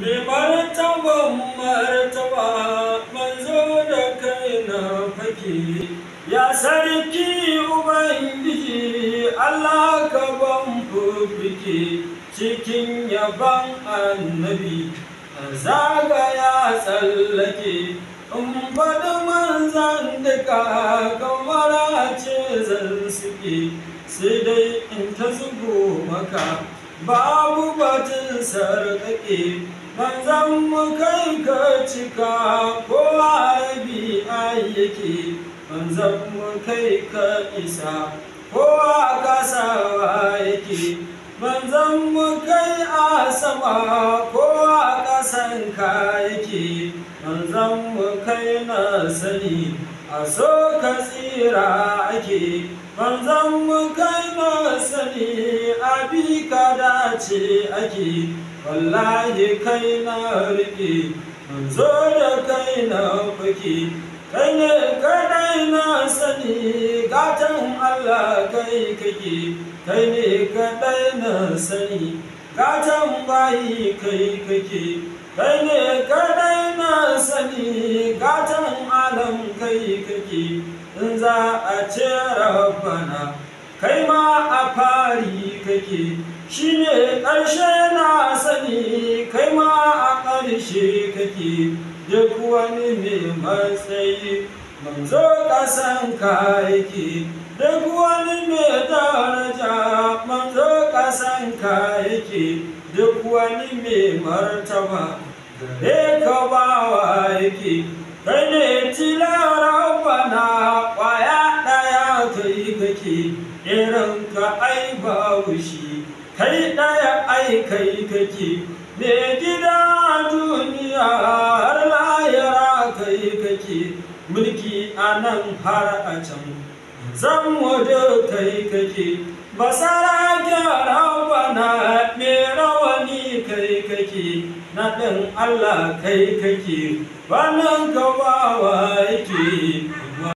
mai martaba manzo da kai na fake ya sarki ubangiji Allah ka ban fufike cikin yaban annabi zagaya tsallake in faɗi manzan duka kamar ce zan suke sai dai in ta zubo maka babu batun sarƙaƙe manzan mu kai ka cika kowa rabi yake manzan mu kai ka isa kowa kasawa yake manzan mu kai a sama kowa ƙasan ka yake manzan mu kai na sani a so ka tsira ake manzan mu kai na sani abi ka dace ake wallahi kai na riƙe manzo da kai na fake kai ne kadai na sani gatan Allah kai kake kai ne kadai na sani gatan bayi kai kake kai ne kadai na sani gatan alam kai kake in za a ce rabbana kai ma a fari kake shine ƙarshe na sani kai ma a ƙarshe kake duk wani mai matsayi manzo ƙasan ka yake duk wani mai daraja manzo ƙasan ka yake duk wani mai martaba gare ka bawa yake kai ne tilara bana ƙwaya ɗaya kai kake irin ka ai babu shi kai ɗaya ai kai kake mai gida duniya har layara kai kake mulki a nan har a can zan wada kai kake basara gyara bana mai rawani kai kake naɗin Allah kai kake wannan ka bawa yake